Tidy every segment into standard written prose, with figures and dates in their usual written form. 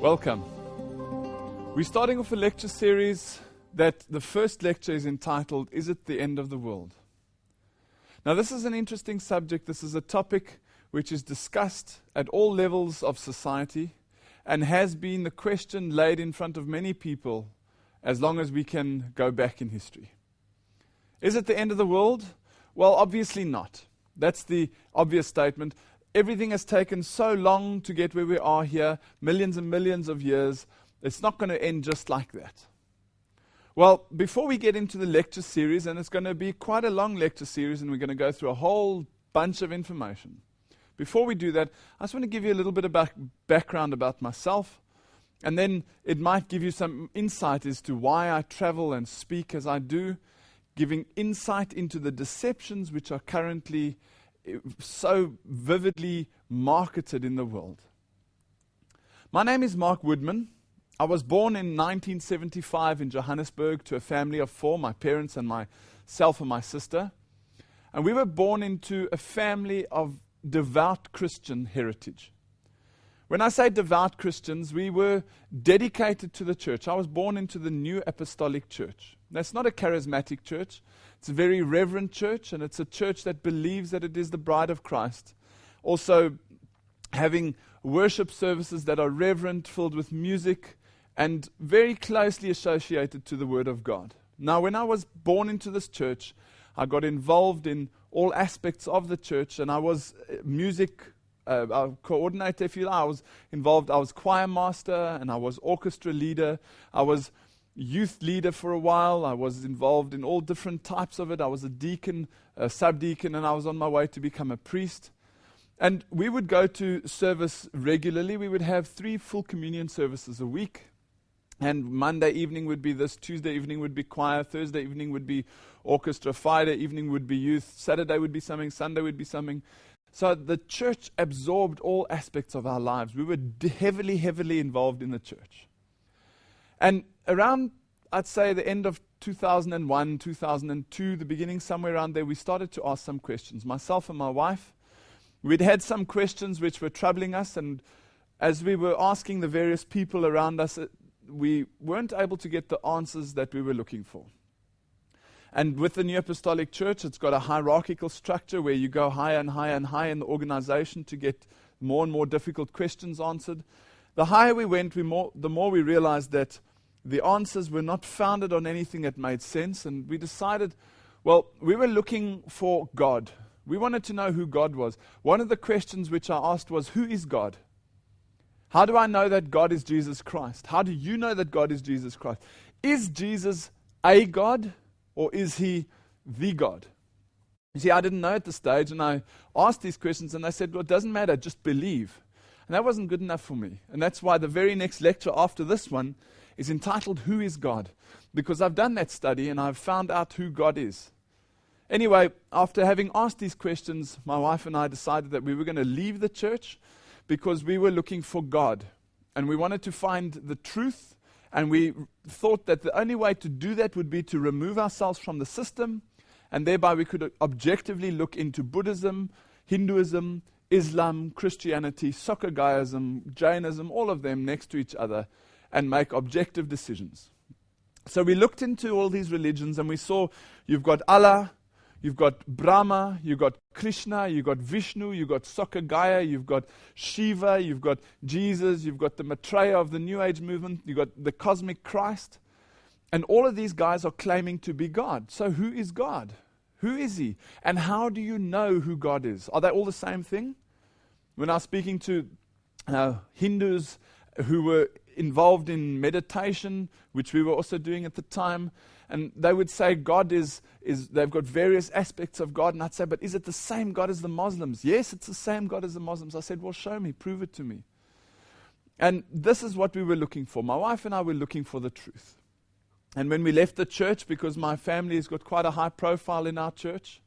Welcome. We're starting off a lecture series that the first lecture is entitled, Is It the End of the World? Now this is an interesting subject. This is a topic which is discussed at all levels of society and has been the question laid in front of many people as long as we can go back in history. Is it the end of the world? Well, obviously not. That's the obvious statement. Everything has taken so long to get where we are here, millions and millions of years. It's not going to end just like that. Well, before we get into the lecture series, and it's going to be quite a long lecture series, and we're going to go through a whole bunch of information. Before we do that, I just want to give you a little bit of background about myself, and then it might give you some insight as to why I travel and speak as I do, giving insight into the deceptions which are currently so vividly marketed in the world. My name is Mark WOODMAN. I was born in 1975 in Johannesburg to a family of four, my parents and myself and my sister. And we were born into a family of devout Christian heritage. When I say devout Christians, we were dedicated to the church. I was born into the New Apostolic Church. That's not a charismatic church. It's a very reverent church, and it's a church that believes that it is the bride of Christ. Also having worship services that are reverent, filled with music, and very closely associated to the Word of God. Now, when I was born into this church, I got involved in all aspects of the church, and I was music coordinator, if you like. I was involved. I was choir master, and I was orchestra leader. I was youth leader for a while. I was involved in all different types of it. I was a deacon, a subdeacon, and I was on my way to become a priest. And we would go to service regularly. We would have 3 full communion services a week. And Monday evening would be this, Tuesday evening would be choir, Thursday evening would be orchestra, Friday evening would be youth, Saturday would be something, Sunday would be something. So the church absorbed all aspects of our lives. We were heavily involved in the church. And around, I'd say, the end of 2001, 2002, the beginning somewhere around there, we started to ask some questions. Myself and my wife, we'd had some questions which were troubling us, and as we were asking the various people around us, we weren't able to get the answers that we were looking for. And with the New Apostolic Church, it's got a hierarchical structure where you go higher and higher and higher in the organization to get more and more difficult questions answered. The higher we went, the more we realized that the answers were not founded on anything that made sense, and we decided, well, we were looking for God. We wanted to know who God was. One of the questions which I asked was, who is God? How do I know that God is Jesus Christ? How do you know that God is Jesus Christ? Is Jesus a God, or is he the God? You see, I didn't know at the stage, and I asked these questions, and they said, well, it doesn't matter, just believe. And that wasn't good enough for me. And that's why the very next lecture after this one is entitled, Who is God? Because I've done that study, and I've found out who God is. Anyway, after having asked these questions, my wife and I decided that we were going to leave the church because we were looking for God. And we wanted to find the truth, and we thought that the only way to do that would be to remove ourselves from the system, and thereby we could objectively look into Buddhism, Hinduism, Islam, Christianity, Sokagaism, Jainism, all of them next to each other, and make objective decisions. So we looked into all these religions, and we saw you've got Allah, you've got Brahma, you've got Krishna, you've got Vishnu, you've got Sokagaya, you've got Shiva, you've got Jesus, you've got the Maitreya of the New Age movement, you've got the cosmic Christ. And all of these guys are claiming to be God. So who is God? Who is he? And how do you know who God is? Are they all the same thing? When I was speaking to Hindus who were involved in meditation, which we were also doing at the time, and they would say God is they've got various aspects of God, and I'd say, but is it the same God as the Muslims? Yes, it's the same God as the Muslims. I said, well, show me, prove it to me. And this is what we were looking for. My wife and I were looking for the truth. And when we left the church, because my family has got quite a high profile in our church,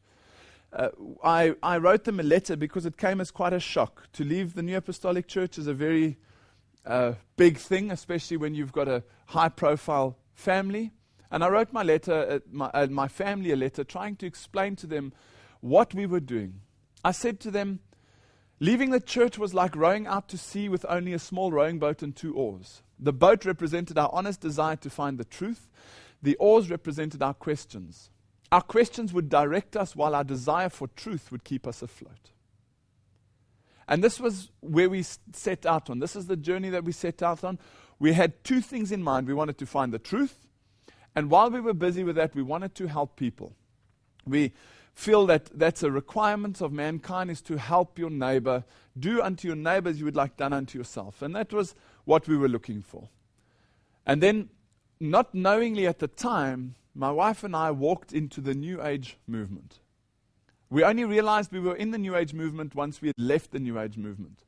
I wrote them a letter because it came as quite a shock. To leave the New Apostolic Church is a very big thing, especially when you've got a high profile family. And I wrote my family a letter trying to explain to them what we were doing. I said to them, Leaving the church was like rowing out to sea with only a small rowing boat and 2 oars. The boat represented our honest desire to find the truth. The oars represented our questions. Our questions would direct us while our desire for truth would keep us afloat. And this was where we set out on. This is the journey that we set out on. We had 2 things in mind. We wanted to find the truth. And while we were busy with that, we wanted to help people. We feel that that's a requirement of mankind, is to help your neighbor. Do unto your neighbor as you would like done unto yourself. And that was what we were looking for. And then, not knowingly at the time, my wife and I walked into the New Age movement. We only realized we were in the New Age movement once we had left the New Age movement.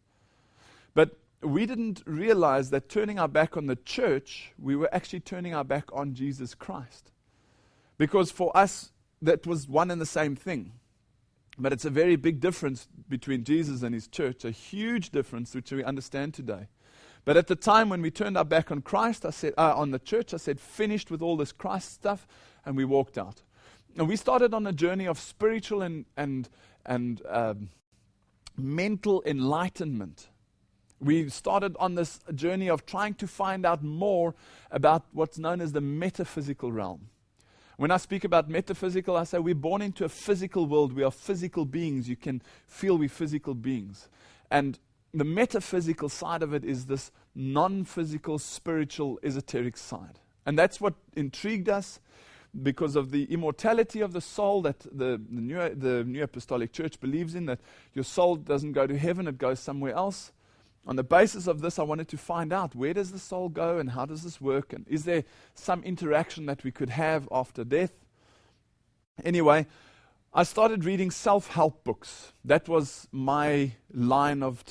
But we didn't realize that turning our back on the church, we were actually turning our back on Jesus Christ. Because for us, that was one and the same thing. But it's a very big difference between Jesus and his church, a huge difference which we understand today. But at the time when we turned our back on Christ, I said, on the church, I said, finished with all this Christ stuff, and we walked out. And we started on a journey of spiritual and mental enlightenment. We started on this journey of trying to find out more about what's known as the metaphysical realm. When I speak about metaphysical, I say we're born into a physical world. We are physical beings. You can feel we're physical beings. And the metaphysical side of it is this non-physical, spiritual, esoteric side. And that's what intrigued us because of the immortality of the soul that the New Apostolic Church believes in, that your soul doesn't go to heaven, it goes somewhere else. On the basis of this, I wanted to find out, where does the soul go and how does this work? And is there some interaction that we could have after death? Anyway, I started reading self-help books. That was my line of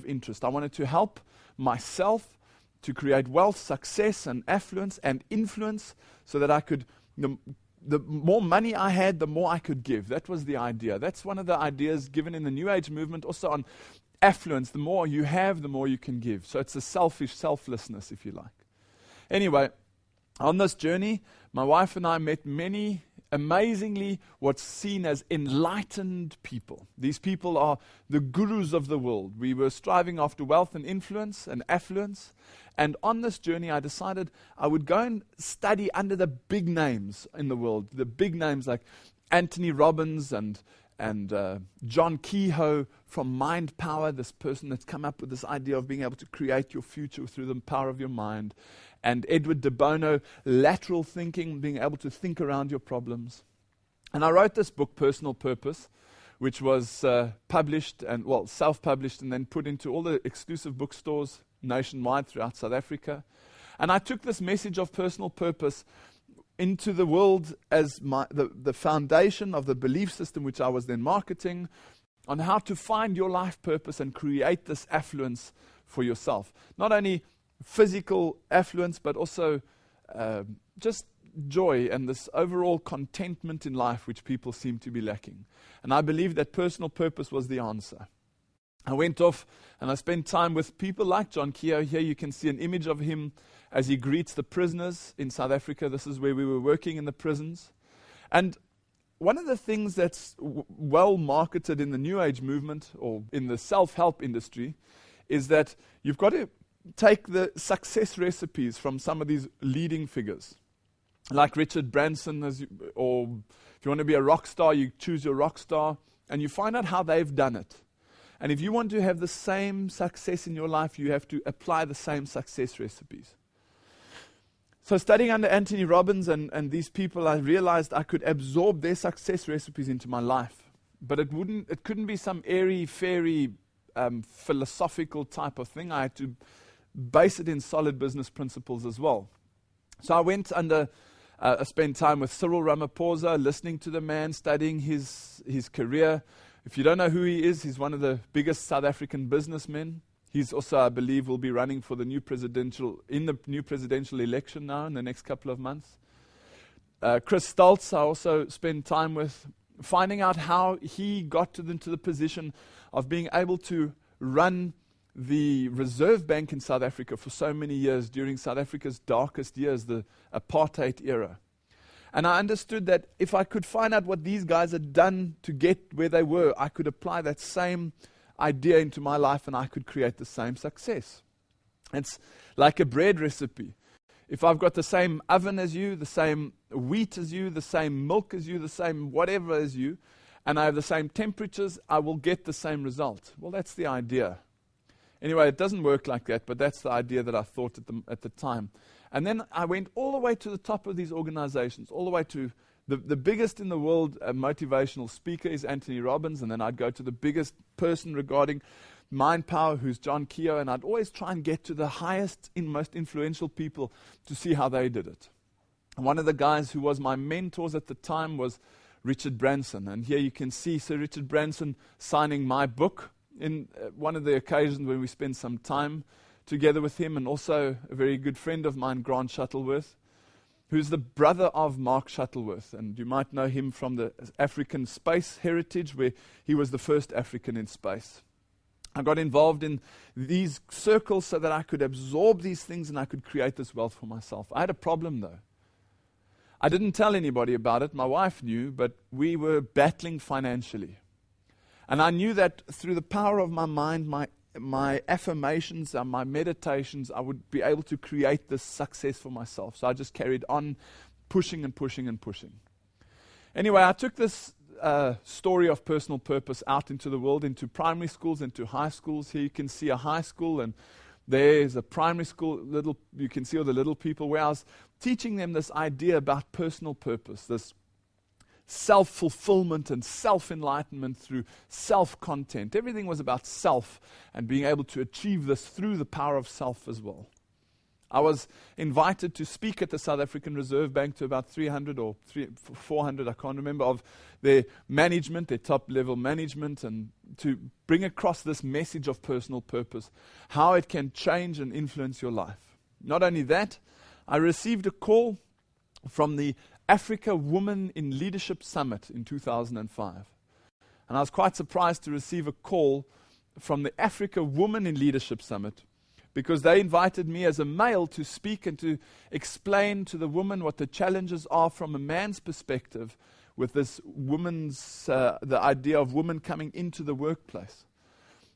interest. I wanted to help myself to create wealth, success, and affluence and influence so that I could, the more money I had, the more I could give. That was the idea. That's one of the ideas given in the New Age movement, also on affluence. The more you have, the more you can give. So it's a selfish selflessness, if you like. Anyway, on this journey, my wife and I met many, amazingly, what's seen as enlightened people. These people are the gurus of the world. We were striving after wealth and influence and affluence. And on this journey, I decided I would go and study under the big names in the world. The big names like Anthony Robbins and John Kehoe from Mind Power, this person that's come up with this idea of being able to create your future through the power of your mind. And Edward de Bono, lateral thinking, being able to think around your problems. And I wrote this book, Personal Purpose, which was published and, self-published and then put into all the exclusive bookstores nationwide throughout South Africa. And I took this message of personal purpose into the world as the foundation of the belief system which I was then marketing, on how to find your life purpose and create this affluence for yourself. Not only physical affluence, but also just joy and this overall contentment in life which people seem to be lacking. And I believe that personal purpose was the answer. I went off and I spent time with people like John Kehoe. Here you can see an image of him as he greets the prisoners in South Africa. This is where we were working in the prisons. And one of the things that's well marketed in the New Age movement or in the self-help industry is that you've got to take the success recipes from some of these leading figures. Like Richard Branson, or if you want to be a rock star, you choose your rock star, and you find out how they've done it. And if you want to have the same success in your life, you have to apply the same success recipes. So studying under Anthony Robbins and these people, I realized I could absorb their success recipes into my life. But it couldn't be some airy, fairy, philosophical type of thing. I had to base it in solid business principles as well. So I went I spent time with Cyril Ramaphosa, listening to the man, studying his career. If you don't know who he is, he's one of the biggest South African businessmen. He's also, I believe, will be running for the new presidential election now in the next couple of months. Chris Stoltz, I also spent time with, finding out how he got into the position of being able to run the Reserve Bank in South Africa for so many years during South Africa's darkest years, the apartheid era. And I understood that if I could find out what these guys had done to get where they were, I could apply that same idea into my life and I could create the same success. It's like a bread recipe. If I've got the same oven as you, the same wheat as you, the same milk as you, the same whatever as you, and I have the same temperatures, I will get the same result. Well, that's the idea. Anyway, it doesn't work like that, but that's the idea that I thought at the time. And then I went all the way to the top of these organizations, all the way to the biggest in the world motivational speaker is Anthony Robbins, and then I'd go to the biggest person regarding mind power, who's John Keogh, and I'd always try and get to the highest, most influential people to see how they did it. And one of the guys who was my mentors at the time was Richard Branson, and here you can see Sir Richard Branson signing my book in one of the occasions when we spent some time together with him, and also a very good friend of mine, Grant Shuttleworth, who's the brother of Mark Shuttleworth, and you might know him from the African space heritage, where he was the first African in space. I got involved in these circles so that I could absorb these things and I could create this wealth for myself. I had a problem though. I didn't tell anybody about it. My wife knew, but we were battling financially. And I knew that through the power of my mind, my affirmations and my meditations, I would be able to create this success for myself. So I just carried on pushing and pushing and pushing. Anyway, I took this story of personal purpose out into the world, into primary schools, into high schools. Here you can see a high school, and there's a primary school. You can see all the little people, where I was teaching them this idea about personal purpose, this self-fulfillment and self-enlightenment through self-content. Everything was about self and being able to achieve this through the power of self as well. I was invited to speak at the South African Reserve Bank to about 300 or 400, I can't remember, of their management, their top-level management, and to bring across this message of personal purpose, how it can change and influence your life. Not only that, I received a call from the Africa Women in Leadership Summit in 2005. And I was quite surprised to receive a call from the Africa Women in Leadership Summit, because they invited me as a male to speak and to explain to the women what the challenges are from a man's perspective with this the idea of women coming into the workplace.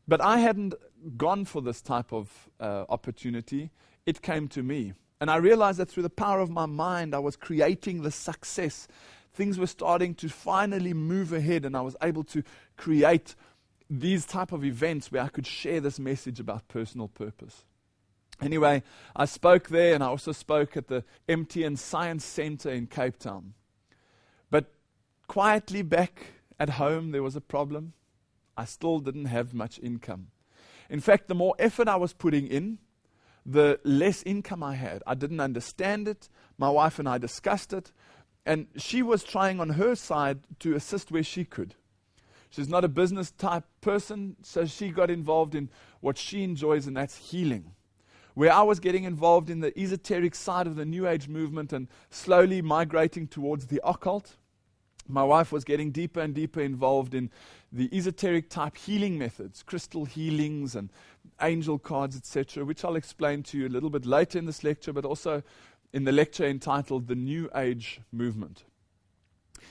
But I hadn't gone for this type of opportunity. It came to me. And I realized that through the power of my mind, I was creating the success. Things were starting to finally move ahead, and I was able to create these type of events where I could share this message about personal purpose. Anyway, I spoke there, and I also spoke at the MTN Science Center in Cape Town. But quietly back at home, there was a problem. I still didn't have much income. In fact, the more effort I was putting in, the less income I had. I didn't understand it. My wife and I discussed it, and she was trying on her side to assist where she could. She's not a business type person, so she got involved in what she enjoys, and that's healing. Where I was getting involved in the esoteric side of the New Age movement and slowly migrating towards the occult, my wife was getting deeper and deeper involved in the esoteric type healing methods, crystal healings and angel cards, etc., which I'll explain to you a little bit later in this lecture, but also in the lecture entitled The New Age Movement.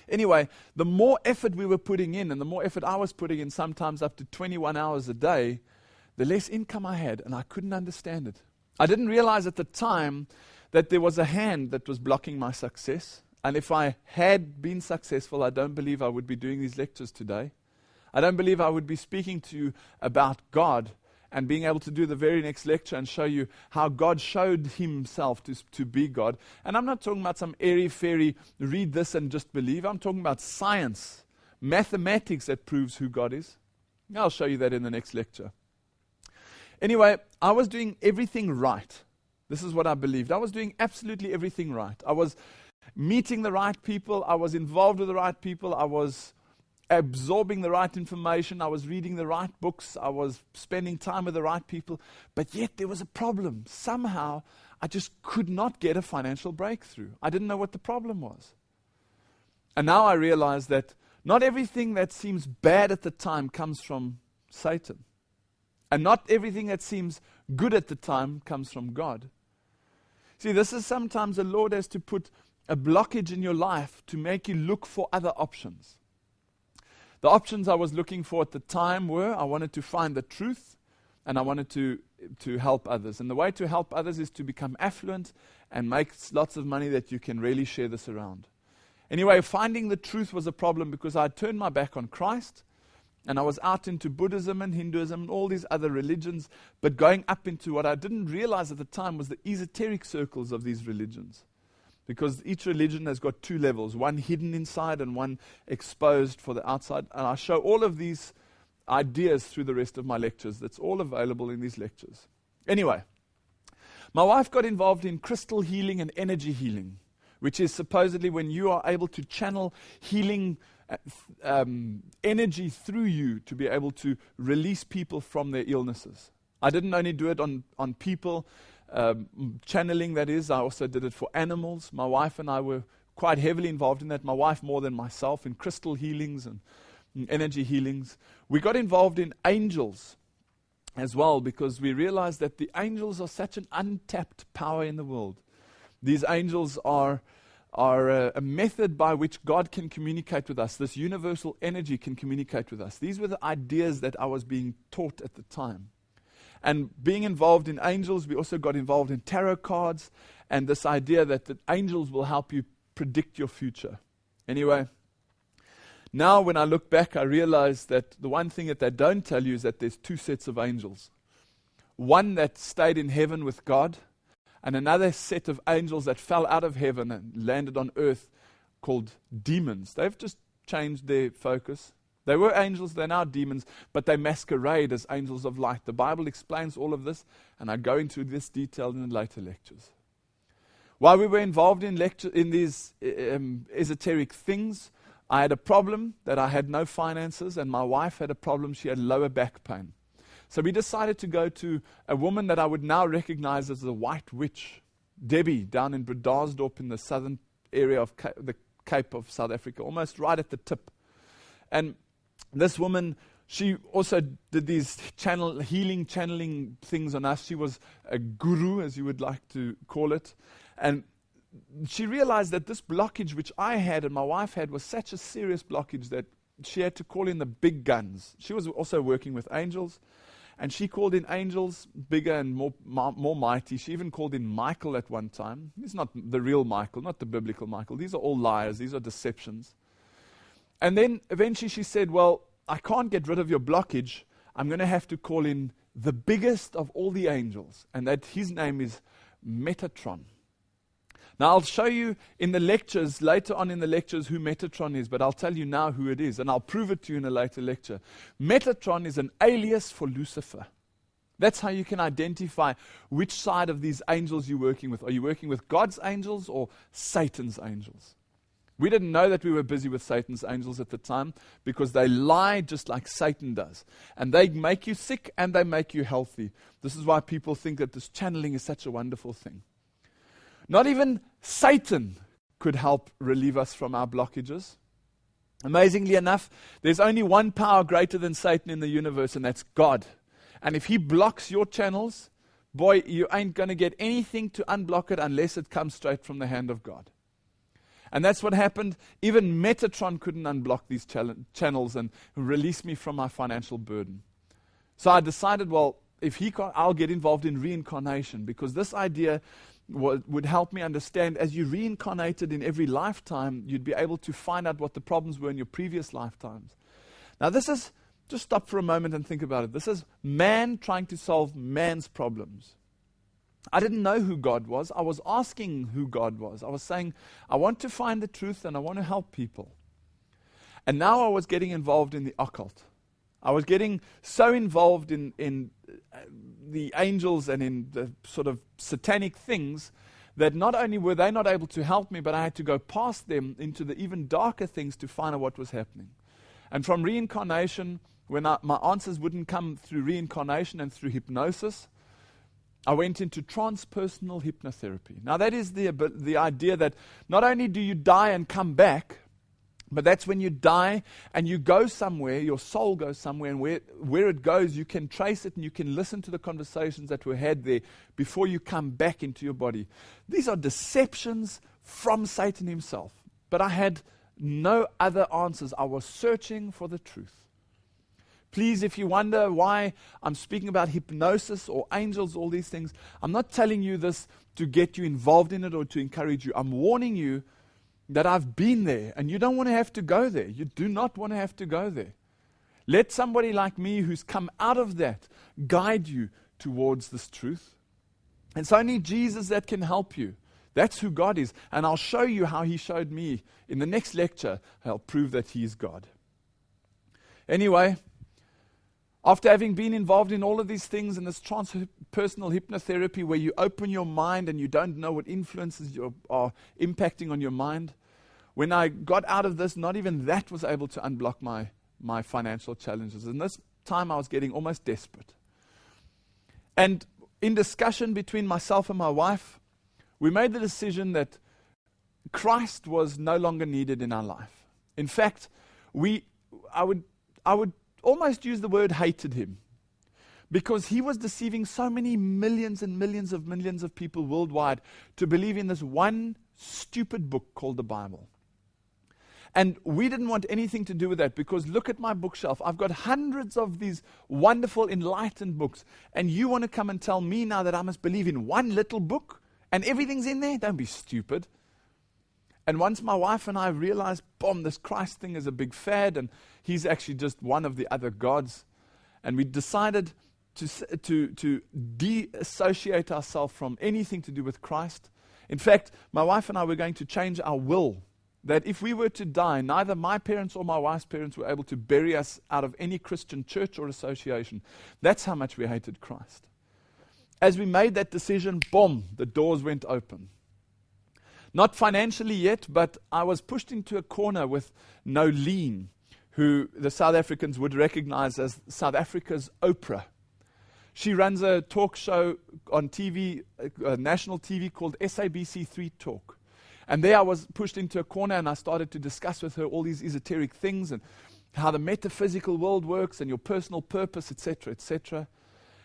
Anyway, the more effort we were putting in, and the more effort I was putting in, sometimes up to 21 hours a day, the less income I had, and I couldn't understand it. I didn't realize at the time that there was a hand that was blocking my success. And if I had been successful, I don't believe I would be doing these lectures today. I don't believe I would be speaking to you about God and being able to do the very next lecture and show you how God showed himself to be God. And I'm not talking about some airy-fairy, read this and just believe. I'm talking about science, mathematics that proves who God is. I'll show you that in the next lecture. Anyway, I was doing everything right. This is what I believed. I was doing absolutely everything right. I was meeting the right people. I was involved with the right people. I was absorbing the right information. I was reading the right books. I was spending time with the right people. But yet there was a problem. Somehow, I just could not get a financial breakthrough. I didn't know what the problem was. And now I realize that not everything that seems bad at the time comes from Satan. And not everything that seems good at the time comes from God. See, this is sometimes the Lord has to put a blockage in your life to make you look for other options. The options I was looking for at the time were, I wanted to find the truth, and I wanted to help others. And the way to help others is to become affluent and make lots of money that you can really share this around. Anyway, finding the truth was a problem because I had turned my back on Christ, and I was out into Buddhism and Hinduism and all these other religions, but going up into what I didn't realize at the time was the esoteric circles of these religions. Because each religion has got two levels, one hidden inside and one exposed for the outside. And I show all of these ideas through the rest of my lectures. That's all available in these lectures. Anyway, my wife got involved in crystal healing and energy healing, which is supposedly when you are able to channel healing energy through you to be able to release people from their illnesses. I didn't only do it on people, channeling that is, I also did it for animals. My wife and I were quite heavily involved in that, my wife more than myself, in crystal healings and energy healings. We got involved in angels as well because we realized that the angels are such an untapped power in the world. These angels are a method by which God can communicate with us. This universal energy can communicate with us. These were the ideas that I was being taught at the time. And being involved in angels, we also got involved in tarot cards and this idea that the angels will help you predict your future. Anyway, now when I look back, I realize that the one thing that they don't tell you is that there's two sets of angels. One that stayed in heaven with God, and another set of angels that fell out of heaven and landed on earth called demons. They've just changed their focus. They were angels, they're now demons, but they masquerade as angels of light. The Bible explains all of this, and I go into this detail in the later lectures. While we were involved in these esoteric things, I had a problem that I had no finances, and my wife had a problem, she had lower back pain. So we decided to go to a woman that I would now recognize as the White Witch, Debbie, down in Bredasdorp in the southern area of the Cape of South Africa, almost right at the tip. And this woman, she also did these channeling things on us. She was a guru, as you would like to call it. And she realized that this blockage which I had and my wife had was such a serious blockage that she had to call in the big guns. She was also working with angels. And she called in angels, bigger and more mighty. She even called in Michael at one time. He's not the real Michael, not the biblical Michael. These are all liars. These are deceptions. And then eventually she said, well, I can't get rid of your blockage. I'm going to have to call in the biggest of all the angels. And that his name is Metatron. Now, I'll show you in the lectures, later on in the lectures, who Metatron is, but I'll tell you now who it is, and I'll prove it to you in a later lecture. Metatron is an alias for Lucifer. That's how you can identify which side of these angels you're working with. Are you working with God's angels or Satan's angels? We didn't know that we were busy with Satan's angels at the time because they lie just like Satan does. And they make you sick and they make you healthy. This is why people think that this channeling is such a wonderful thing. Not even Satan could help relieve us from our blockages. Amazingly enough, there's only one power greater than Satan in the universe, and that's God. And if he blocks your channels, boy, you ain't going to get anything to unblock it unless it comes straight from the hand of God. And that's what happened. Even Metatron couldn't unblock these channels and release me from my financial burden. So I decided, well, if he can't, I'll get involved in reincarnation, because this idea would help me understand, as you reincarnated in every lifetime, you'd be able to find out what the problems were in your previous lifetimes. Now this is, just stop for a moment and think about it. This is man trying to solve man's problems. I didn't know who God was. I was asking who God was. I was saying, I want to find the truth and I want to help people. And now I was getting involved in the occult. I was getting so involved in the angels and in the sort of satanic things that not only were they not able to help me, but I had to go past them into the even darker things to find out what was happening. And from reincarnation, when my answers wouldn't come through reincarnation and through hypnosis, I went into transpersonal hypnotherapy. Now that is the idea that not only do you die and come back, but that's when you die and you go somewhere, your soul goes somewhere, and where it goes, you can trace it and you can listen to the conversations that were had there before you come back into your body. These are deceptions from Satan himself. But I had no other answers. I was searching for the truth. Please, if you wonder why I'm speaking about hypnosis or angels, all these things, I'm not telling you this to get you involved in it or to encourage you. I'm warning you that I've been there, and you don't want to have to go there. You do not want to have to go there. Let somebody like me who's come out of that guide you towards this truth. And it's only Jesus that can help you. That's who God is. And I'll show you how He showed me. In the next lecture, I'll prove that He is God. Anyway, after having been involved in all of these things in this transpersonal hypnotherapy where you open your mind and you don't know what influences are impacting on your mind, when I got out of this, not even that was able to unblock my financial challenges. And this time I was getting almost desperate. And in discussion between myself and my wife, we made the decision that Christ was no longer needed in our life. In fact, I would almost use the word hated Him, because He was deceiving so many millions and millions of people worldwide to believe in this one stupid book called the Bible. And we didn't want anything to do with that, because look at my bookshelf. I've got hundreds of these wonderful, enlightened books. And you want to come and tell me now that I must believe in one little book and everything's in there? Don't be stupid. And once my wife and I realized, boom, this Christ thing is a big fad, and He's actually just one of the other gods. And we decided to de-associate ourselves from anything to do with Christ. In fact, my wife and I were going to change our will, that if we were to die, neither my parents or my wife's parents were able to bury us out of any Christian church or association. That's how much we hated Christ. As we made that decision, boom, the doors went open. Not financially yet, but I was pushed into a corner with Nolene, who the South Africans would recognize as South Africa's Oprah. She runs a talk show on TV, national TV, called SABC3 Talk. And there I was pushed into a corner, and I started to discuss with her all these esoteric things and how the metaphysical world works and your personal purpose, etc., etc.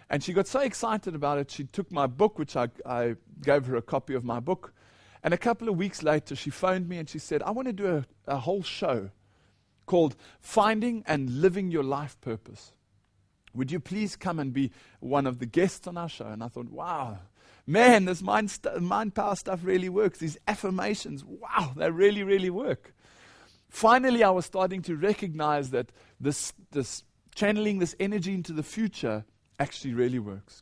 And she got so excited about it, she took my book, which I gave her a copy of my book. And a couple of weeks later, she phoned me and she said, I want to do a whole show called Finding and Living Your Life Purpose. Would you please come and be one of the guests on our show? And I thought, wow, man, this mind power stuff really works. These affirmations, wow, they really, really work. Finally, I was starting to recognize that this channeling this energy into the future actually really works.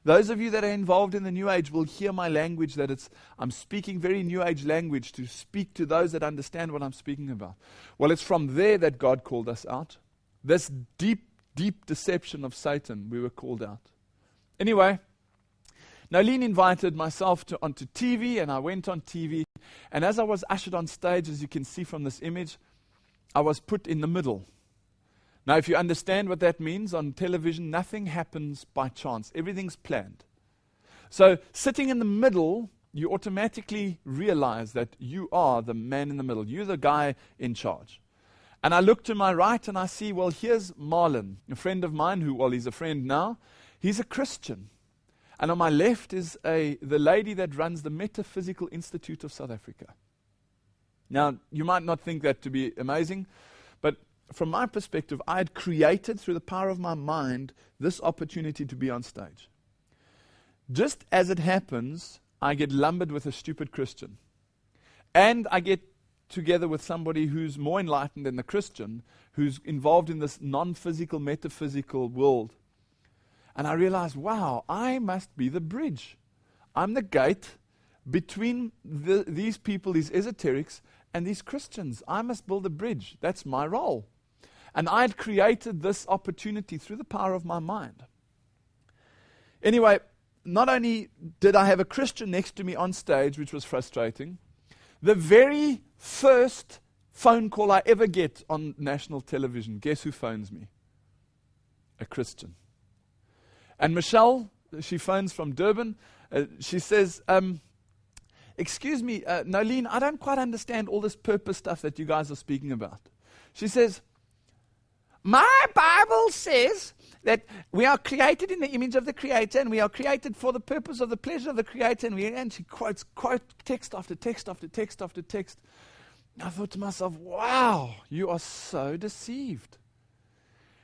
Those of you that are involved in the New Age will hear my language, that I'm speaking very New Age language to speak to those that understand what I'm speaking about. Well, it's from there that God called us out. This deep deception of Satan, we were called out. Anyway, Nolene invited myself onto TV, and I went on TV. And as I was ushered on stage, as you can see from this image, I was put in the middle. Now, if you understand what that means, on television, nothing happens by chance. Everything's planned. So, sitting in the middle, you automatically realize that you are the man in the middle. You're the guy in charge. And I look to my right and I see, well, here's Marlon, a friend of mine he's a friend now. He's a Christian. And on my left is the lady that runs the Metaphysical Institute of South Africa. Now, you might not think that to be amazing, but from my perspective, I had created, through the power of my mind, this opportunity to be on stage. Just as it happens, I get lumbered with a stupid Christian. And I get together with somebody who's more enlightened than the Christian, who's involved in this non-physical, metaphysical world. And I realized, wow, I must be the bridge. I'm the gate between these people, these esoterics, and these Christians. I must build a bridge. That's my role. And I had created this opportunity through the power of my mind. Anyway, not only did I have a Christian next to me on stage, which was frustrating, the very first phone call I ever get on national television, guess who phones me? A Christian. And Michelle, she phones from Durban. She says, excuse me, Nolene, I don't quite understand all this purpose stuff that you guys are speaking about. She says, my Bible says that we are created in the image of the Creator, and we are created for the purpose of the pleasure of the Creator. And she quotes text after text after text after text. I thought to myself, wow, you are so deceived.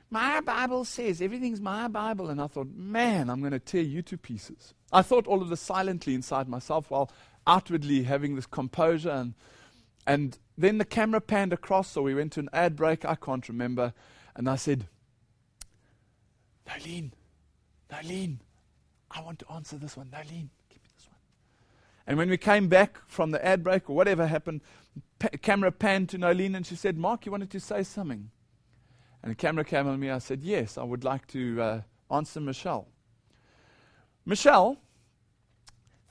My Bible says everything's my Bible. And I thought, man, I'm going to tear you to pieces. I thought all of this silently inside myself while outwardly having this composure. And then the camera panned across, so we went to an ad break, I can't remember. And I said, Nolene, I want to answer this one. Nolene, give me this one. And when we came back from the ad break or whatever happened, camera panned to Nolene and she said, Mark, you wanted to say something? And the camera came on me. I said, yes, I would like to answer Michelle. Michelle,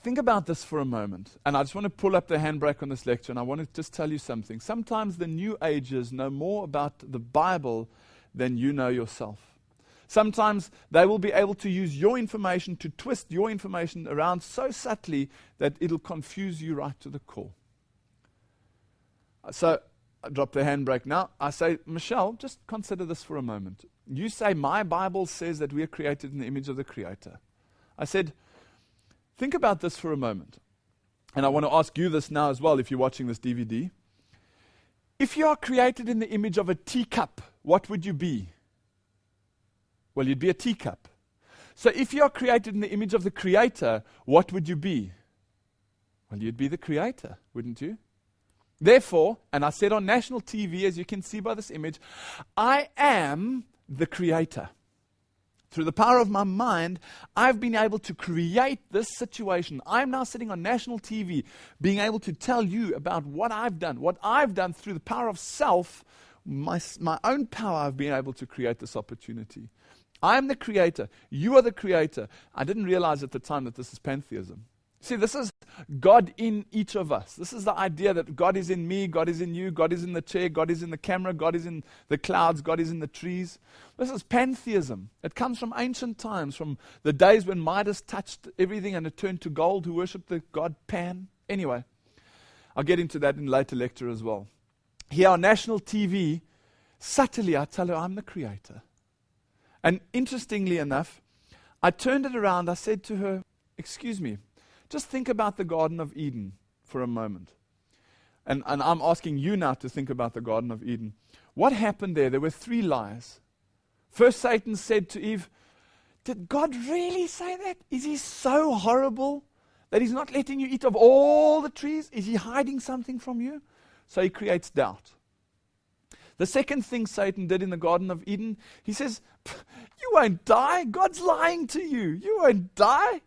think about this for a moment. And I just want to pull up the handbrake on this lecture, and I want to just tell you something. Sometimes the New Agers know more about the Bible than you know yourself. Sometimes they will be able to use your information to twist your information around so subtly that it'll confuse you right to the core. So I drop the handbrake now. I say, Michelle, just consider this for a moment. You say, my Bible says that we are created in the image of the Creator. I said, think about this for a moment. And I want to ask you this now as well if you're watching this DVD. If you are created in the image of a teacup, what would you be? Well, you'd be a teacup. So if you are created in the image of the Creator, what would you be? Well, you'd be the Creator, wouldn't you? Therefore, and I said on national TV, as you can see by this image, I am the Creator. Through the power of my mind, I've been able to create this situation. I'm now sitting on national TV, being able to tell you about what I've done. What I've done through the power of self, my own power, I've been able to create this opportunity. I'm the Creator. You are the Creator. I didn't realize at the time that this is pantheism. See, this is God in each of us. This is the idea that God is in me, God is in you, God is in the chair, God is in the camera, God is in the clouds, God is in the trees. This is pantheism. It comes from ancient times, from the days when Midas touched everything and it turned to gold, who worshipped the god Pan. Anyway, I'll get into that in a later lecture as well. Here on national TV, subtly I tell her I'm the Creator. And interestingly enough, I turned it around, I said to her, excuse me, just think about the Garden of Eden for a moment. And I'm asking you now to think about the Garden of Eden. What happened there? There were 3 lies. First, Satan said to Eve, did God really say that? Is he so horrible that he's not letting you eat of all the trees? Is he hiding something from you? So he creates doubt. The second thing Satan did in the Garden of Eden, he says, you won't die. God's lying to you. You won't die.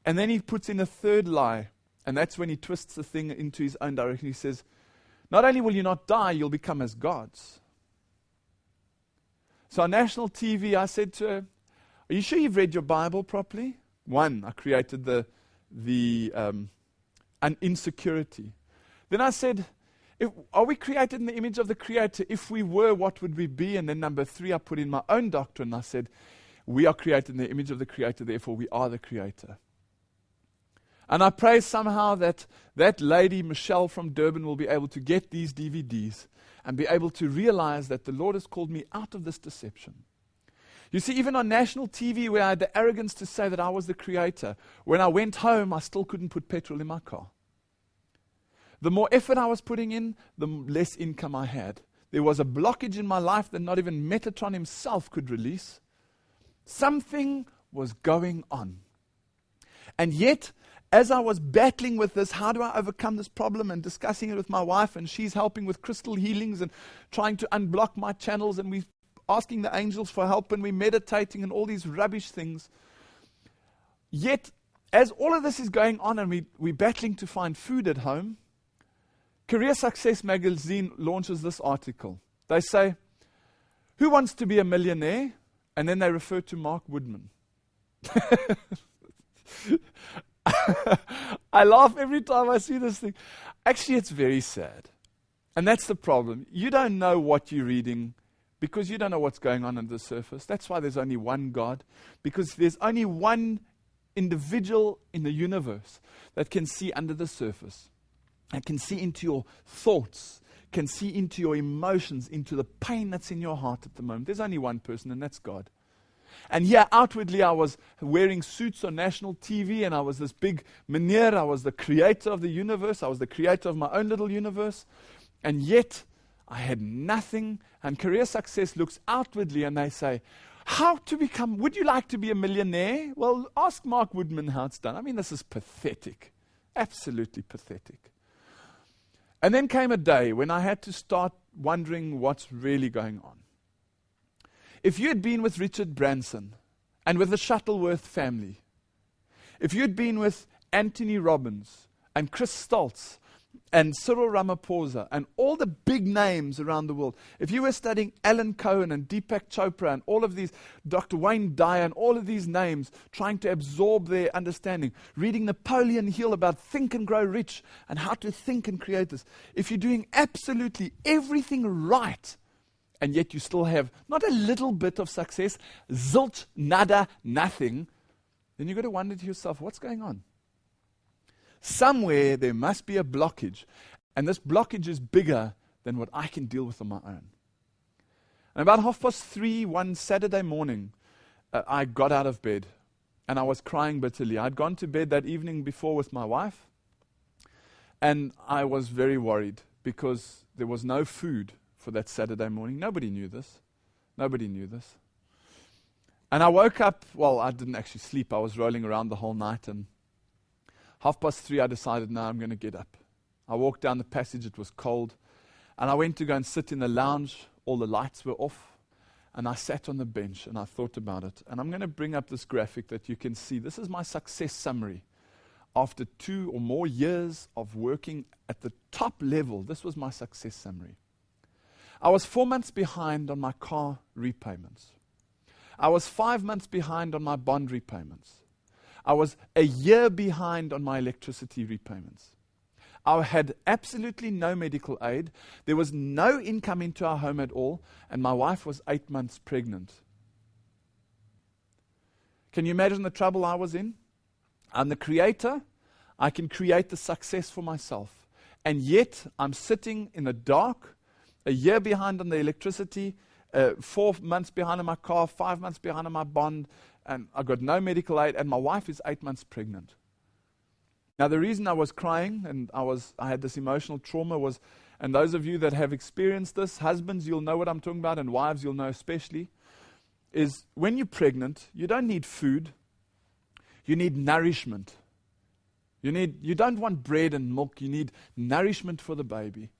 And then he puts in a third lie. And that's when he twists the thing into his own direction. He says, not only will you not die, you'll become as gods. So on national TV, I said to her, are you sure you've read your Bible properly? 1, I created an insecurity. Then I said, are we created in the image of the Creator? If we were, what would we be? And then number 3, I put in my own doctrine. I said, we are created in the image of the Creator, therefore we are the Creator. And I pray somehow that lady, Michelle from Durban, will be able to get these DVDs and be able to realize that the Lord has called me out of this deception. You see, even on national TV, where I had the arrogance to say that I was the Creator, when I went home, I still couldn't put petrol in my car. The more effort I was putting in, the less income I had. There was a blockage in my life that not even Metatron himself could release. Something was going on. And yet, as I was battling with this, how do I overcome this problem, and discussing it with my wife, and she's helping with crystal healings and trying to unblock my channels, and we're asking the angels for help, and we're meditating and all these rubbish things. Yet, as all of this is going on and we're battling to find food at home, Career Success magazine launches this article. They say, who wants to be a millionaire? And then they refer to Mark WOODMAN. I laugh every time I see this thing. Actually, it's very sad. And that's the problem. You don't know what you're reading because you don't know what's going on under the surface. That's why there's only one God. Because there's only one individual in the universe that can see under the surface. And can see into your thoughts, can see into your emotions, into the pain that's in your heart at the moment. There's only one person, and that's God. And here, outwardly, I was wearing suits on national TV, and I was this big meneer. I was the creator of the universe. I was the creator of my own little universe. And yet, I had nothing. And career success looks outwardly and they say, would you like to be a millionaire? Well, ask Mark Woodman how it's done. I mean, this is pathetic. Absolutely pathetic. And then came a day when I had to start wondering what's really going on. If you had been with Richard Branson and with the Shuttleworth family, if you had been with Anthony Robbins and Chris Stoltz and Cyril Ramaphosa and all the big names around the world, if you were studying Alan Cohen and Deepak Chopra and all of these, Dr. Wayne Dyer and all of these names, trying to absorb their understanding, reading Napoleon Hill about Think and Grow Rich and how to think and create this, if you're doing absolutely everything right, and yet you still have not a little bit of success, zilch, nada, nothing, then you've got to wonder to yourself, what's going on? Somewhere there must be a blockage, and this blockage is bigger than what I can deal with on my own. And about 3:30 one Saturday morning, I got out of bed, and I was crying bitterly. I'd gone to bed that evening before with my wife, and I was very worried because there was no food for that Saturday morning. Nobody knew this. And I woke up, well, I didn't actually sleep. I was rolling around the whole night, and 3:30 I decided, no, I'm going to get up. I walked down the passage, it was cold, and I went to go and sit in the lounge. All the lights were off, and I sat on the bench, and I thought about it. And I'm going to bring up this graphic that you can see. This is my success summary. After 2 or more years of working at the top level, this was my success summary. I was 4 months behind on my car repayments. I was 5 months behind on my bond repayments. I was a year behind on my electricity repayments. I had absolutely no medical aid. There was no income into our home at all, and my wife was 8 months pregnant. Can you imagine the trouble I was in? I'm the creator. I can create the success for myself. And yet, I'm sitting in the dark, a year behind on the electricity, 4 months behind on my car, 5 months behind on my bond, and I got no medical aid, and my wife is 8 months pregnant. Now, the reason I was crying and I had this emotional trauma was, and those of you that have experienced this, husbands, you'll know what I'm talking about, and wives, you'll know especially, is when you're pregnant, you don't need food, you need nourishment. You don't want bread and milk, you need nourishment for the baby.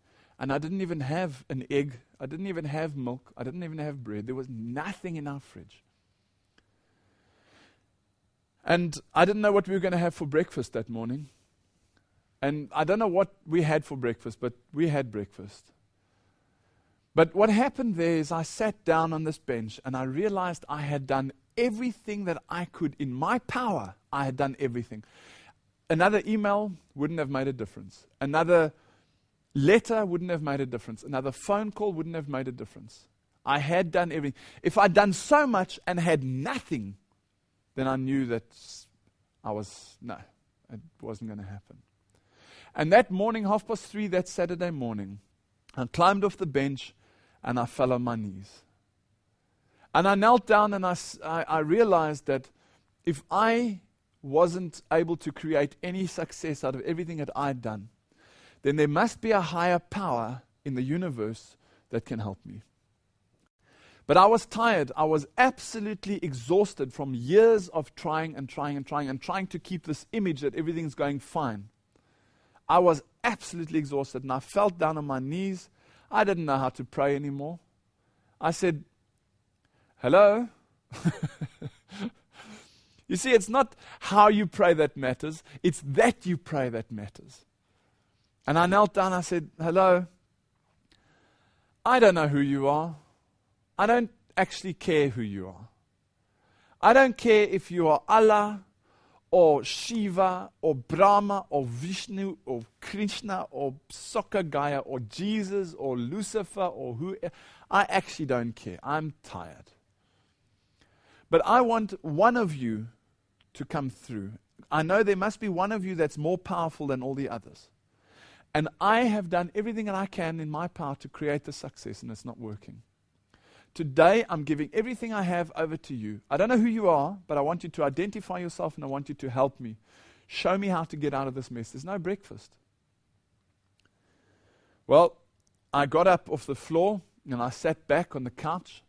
And I didn't even have an egg, I didn't even have milk, I didn't even have bread. There was nothing in our fridge. And I didn't know what we were going to have for breakfast that morning. And I don't know what we had for breakfast, but we had breakfast. But what happened there is I sat down on this bench and I realized I had done everything that I could in my power. I had done everything. Another email wouldn't have made a difference. Another letter wouldn't have made a difference. Another phone call wouldn't have made a difference. I had done everything. If I'd done so much and had nothing, then I knew that it wasn't going to happen. And that morning, 3:30, that Saturday morning, I climbed off the bench and I fell on my knees. And I knelt down and I realized that if I wasn't able to create any success out of everything that I'd done, then there must be a higher power in the universe that can help me. But I was tired. I was absolutely exhausted from years of trying to keep this image that everything's going fine. I was absolutely exhausted, and I fell down on my knees. I didn't know how to pray anymore. I said, hello? You see, it's not how you pray that matters. It's that you pray that matters. And I knelt down. I said, hello? I don't know who you are. I don't actually care who you are. I don't care if you are Allah or Shiva or Brahma or Vishnu or Krishna or Soccer Gaia or Jesus or Lucifer or who. I actually don't care. I'm tired. But I want one of you to come through. I know there must be one of you that's more powerful than all the others. And I have done everything that I can in my power to create the success, and it's not working. Today, I'm giving everything I have over to you. I don't know who you are, but I want you to identify yourself and I want you to help me. Show me how to get out of this mess. There's no breakfast. Well, I got up off the floor and I sat back on the couch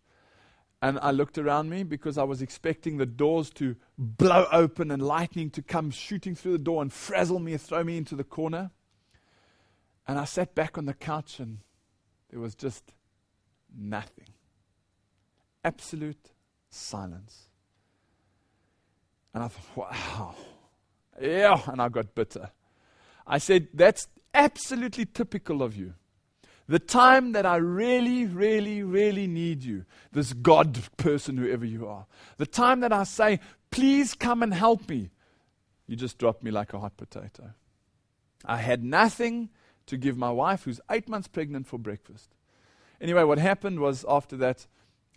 and I looked around me because I was expecting the doors to blow open and lightning to come shooting through the door and frazzle me and throw me into the corner. And I sat back on the couch and there was just nothing. Absolute silence. And I thought, wow. Yeah, and I got bitter. I said, that's absolutely typical of you. The time that I really, really, really need you, this God person, whoever you are, the time that I say, please come and help me, you just drop me like a hot potato. I had nothing to give my wife, who's 8 months pregnant, for breakfast. Anyway, what happened was after that,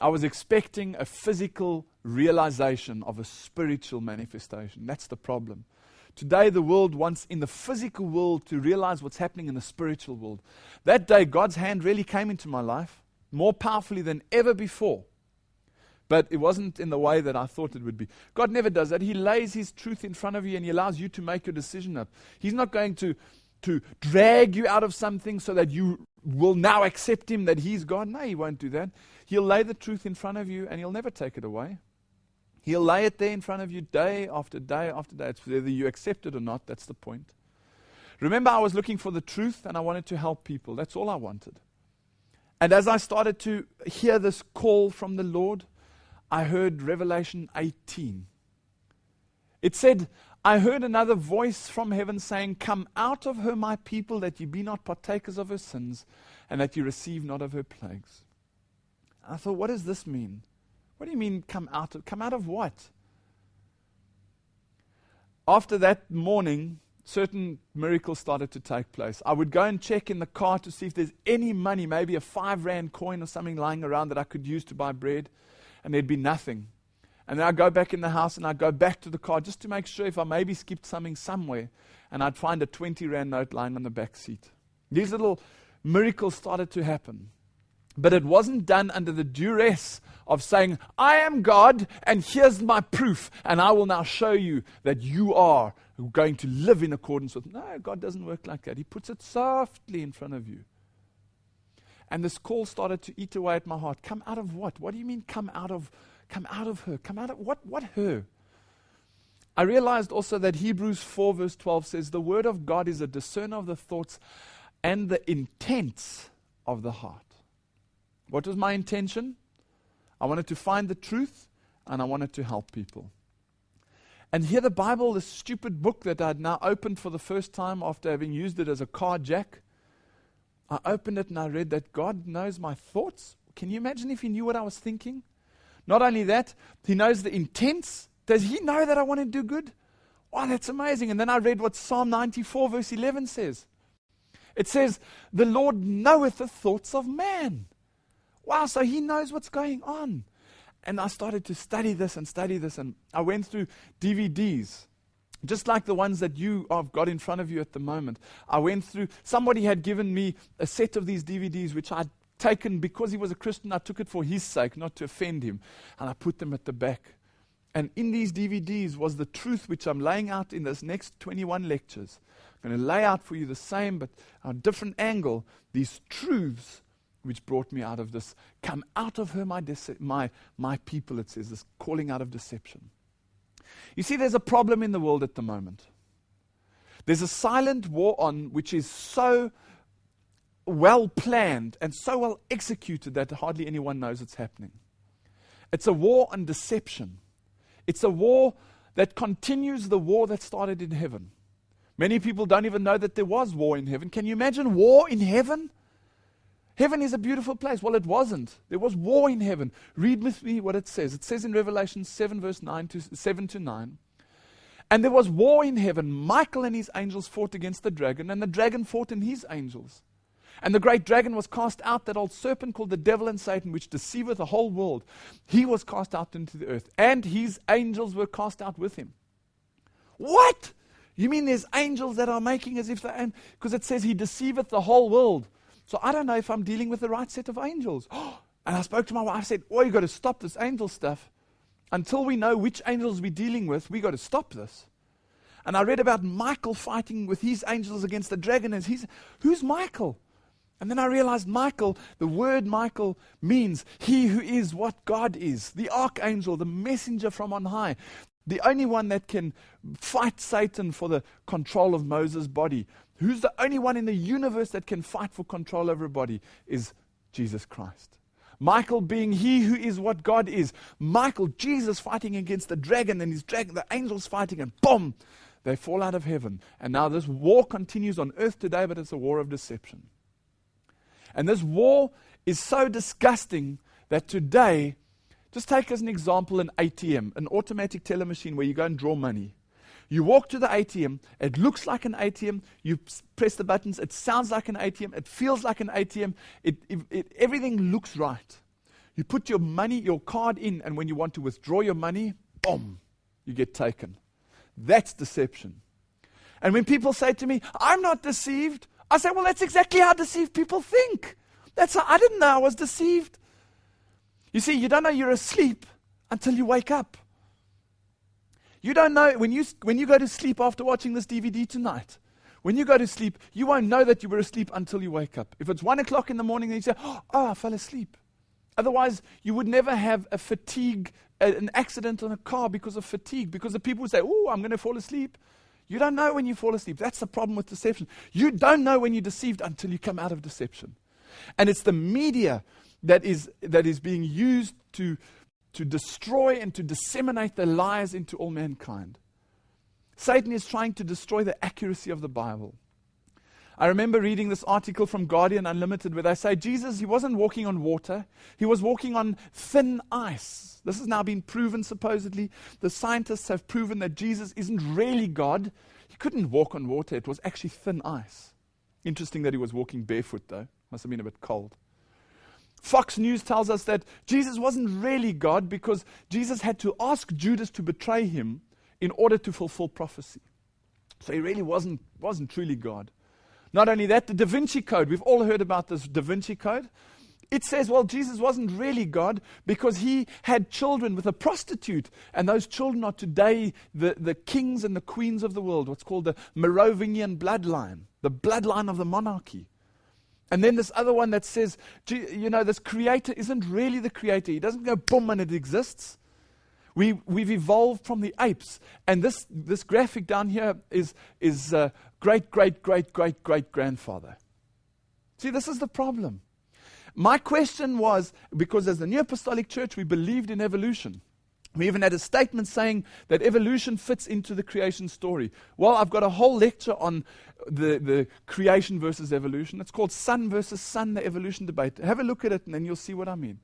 I was expecting a physical realization of a spiritual manifestation. That's the problem. Today, the world wants in the physical world to realize what's happening in the spiritual world. That day, God's hand really came into my life, more powerfully than ever before. But it wasn't in the way that I thought it would be. God never does that. He lays His truth in front of you and He allows you to make your decision up. He's not going to drag you out of something so that you will now accept Him, that He's God. No, He won't do that. He'll lay the truth in front of you and He'll never take it away. He'll lay it there in front of you day after day after day. It's whether you accept it or not, that's the point. Remember, I was looking for the truth and I wanted to help people. That's all I wanted. And as I started to hear this call from the Lord, I heard Revelation 18. It said, I heard another voice from heaven saying, come out of her, my people, that ye be not partakers of her sins, and that ye receive not of her plagues. I thought, what does this mean? What do you mean come out of? Come out of what? After that morning, certain miracles started to take place. I would go and check in the car to see if there's any money, maybe a 5 rand coin or something lying around that I could use to buy bread, and there'd be nothing. And then I'd go back in the house and I'd go back to the car just to make sure if I maybe skipped something somewhere, and I'd find a 20 rand note lying on the back seat. These little miracles started to happen. But it wasn't done under the duress of saying, I am God, and here's my proof, and I will now show you that you are going to live in accordance with. No, God doesn't work like that. He puts it softly in front of you. And this call started to eat away at my heart. Come out of what? What do you mean come out of her? Come out of what her? I realized also that Hebrews 4 verse 12 says, the word of God is a discerner of the thoughts and the intents of the heart. What was my intention? I wanted to find the truth and I wanted to help people. And here the Bible, this stupid book that I had now opened for the first time after having used it as a car jack, I opened it and I read that God knows my thoughts. Can you imagine if He knew what I was thinking? Not only that, He knows the intents. Does He know that I want to do good? Wow, that's amazing. And then I read what Psalm 94 verse 11 says. It says, the Lord knoweth the thoughts of man. Wow, so He knows what's going on. And I started to study this, and I went through DVDs, just like the ones that you have got in front of you at the moment. I went through, somebody had given me a set of these DVDs, which I'd taken because he was a Christian. I took it for his sake, not to offend him, and I put them at the back. And in these DVDs was the truth which I'm laying out in this next 21 lectures. I'm going to lay out for you the same, but on a different angle, these truths which brought me out of this. Come out of her, my people, it says, this calling out of deception. You see, there's a problem in the world at the moment. There's a silent war on which is so well planned and so well executed that hardly anyone knows it's happening. It's a war on deception. It's a war that continues the war that started in heaven. Many people don't even know that there was war in heaven. Can you imagine war in heaven? Heaven is a beautiful place. Well, it wasn't. There was war in heaven. Read with me what it says. It says in Revelation 7 verse 7 to 9. And there was war in heaven. Michael and his angels fought against the dragon, and the dragon fought and his angels. And the great dragon was cast out, that old serpent called the devil and Satan, which deceiveth the whole world. He was cast out into the earth, and his angels were cast out with him. What? You mean there's angels that are making as if they're... Because it says he deceiveth the whole world. So I don't know if I'm dealing with the right set of angels. And I spoke to my wife, I said, oh, you've got to stop this angel stuff. Until we know which angels we're dealing with, we've got to stop this. And I read about Michael fighting with his angels against the dragon. And who's Michael? And then I realized Michael, the word Michael means he who is what God is, the archangel, the messenger from on high, the only one that can fight Satan for the control of Moses' body. Who's the only one in the universe that can fight for control over a body is Jesus Christ. Michael being he who is what God is. Michael, Jesus fighting against the dragon, and his dragon, the angels fighting, and boom, they fall out of heaven. And now this war continues on earth today, but it's a war of deception. And this war is so disgusting that today, just take as an example an ATM, an automatic teller machine where you go and draw money. You walk to the ATM, it looks like an ATM, you press the buttons, it sounds like an ATM, it feels like an ATM, everything looks right. You put your money, your card in, and when you want to withdraw your money, boom, you get taken. That's deception. And when people say to me, I'm not deceived, I say, well, that's exactly how deceived people think. That's how I didn't know I was deceived. You see, you don't know you're asleep until you wake up. You don't know, when you go to sleep after watching this DVD tonight, when you go to sleep, you won't know that you were asleep until you wake up. If it's 1 o'clock in the morning, then you say, oh, I fell asleep. Otherwise, you would never have a fatigue, an accident on a car because of fatigue, because the people would say, oh, I'm going to fall asleep. You don't know when you fall asleep. That's the problem with deception. You don't know when you're deceived until you come out of deception. And it's the media that is being used to destroy and to disseminate the lies into all mankind. Satan is trying to destroy the accuracy of the Bible. I remember reading this article from Guardian Unlimited where they say Jesus, he wasn't walking on water, he was walking on thin ice. This has now been proven supposedly. The scientists have proven that Jesus isn't really God. He couldn't walk on water, it was actually thin ice. Interesting that he was walking barefoot though. Must have been a bit cold. Fox News tells us that Jesus wasn't really God because Jesus had to ask Judas to betray him in order to fulfill prophecy. So he really wasn't truly God. Not only that, the Da Vinci Code, we've all heard about this Da Vinci Code. It says, well, Jesus wasn't really God because he had children with a prostitute. And those children are today the kings and the queens of the world, what's called the Merovingian bloodline, the bloodline of the monarchy. And then this other one that says, this creator isn't really the creator. He doesn't go boom and it exists. We've evolved from the apes. And this graphic down here is great-great-great-great-great-grandfather. See, this is the problem. My question was, because as the New Apostolic Church, we believed in evolution. We even had a statement saying that evolution fits into the creation story. Well, I've got a whole lecture on the creation versus evolution. It's called Sun versus Sun, the evolution debate. Have a look at it and then you'll see what I mean.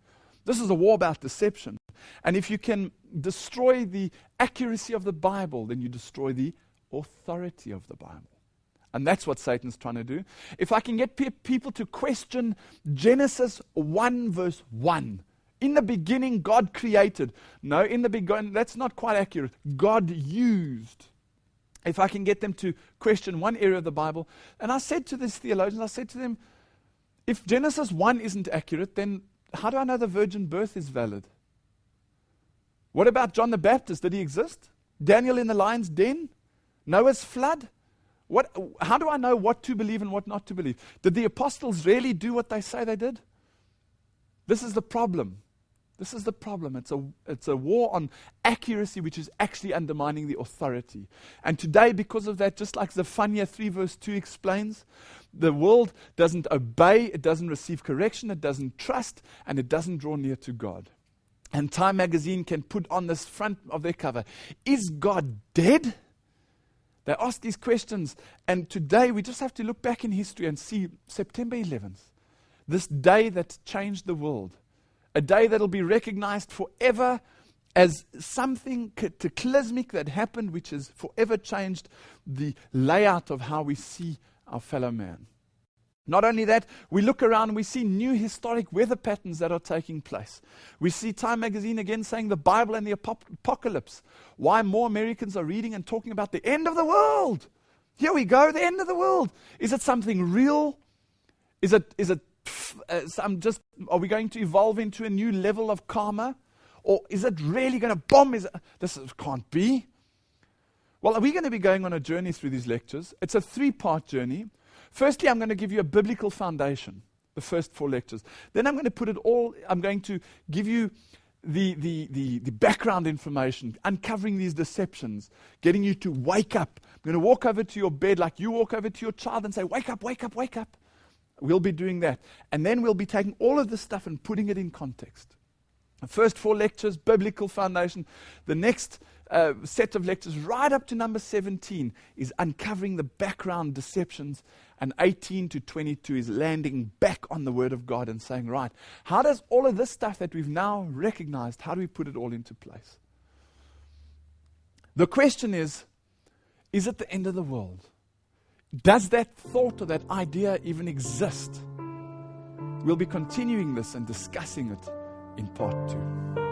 This is a war about deception. And if you can destroy the accuracy of the Bible, then you destroy the authority of the Bible. And that's what Satan's trying to do. If I can get people to question Genesis 1 verse 1. In the beginning, God created. No, in the beginning, that's not quite accurate. God used. If I can get them to question one area of the Bible. And I said to these theologians, I said to them, if Genesis 1 isn't accurate, then how do I know the virgin birth is valid? What about John the Baptist? Did he exist? Daniel in the lion's den? Noah's flood? How do I know what to believe and what not to believe? Did the apostles really do what they say they did? This is the problem. This is the problem. It's a war on accuracy, which is actually undermining the authority. And today, because of that, just like Zephaniah 3 verse 2 explains, the world doesn't obey, it doesn't receive correction, it doesn't trust, and it doesn't draw near to God. And Time magazine can put on this front of their cover, is God dead? They ask these questions, and today we just have to look back in history and see September 11th, this day that changed the world, a day that will be recognized forever as something cataclysmic that happened, which has forever changed the layout of how we see our fellow man. Not only that, we look around and we see new historic weather patterns that are taking place. We see Time magazine again saying the Bible and the apocalypse. Why more Americans are reading and talking about the end of the world. Here we go, the end of the world. Is it something real? Are we going to evolve into a new level of karma? Or is it really going to bomb? This can't be. Well, are we going to be going on a journey through these lectures? It's a 3-part journey. Firstly, I'm going to give you a biblical foundation, the first 4 lectures. Then I'm going to give you the background information, uncovering these deceptions, getting you to wake up. I'm going to walk over to your bed like you walk over to your child and say, wake up, wake up, wake up. We'll be doing that. And then we'll be taking all of this stuff and putting it in context. The first 4 lectures, biblical foundation. The next set of lectures, right up to number 17, is uncovering the background deceptions. And 18 to 22 is landing back on the Word of God and saying, right, how does all of this stuff that we've now recognized, how do we put it all into place? The question is it the end of the world? Does that thought or that idea even exist? We'll be continuing this and discussing it in part 2.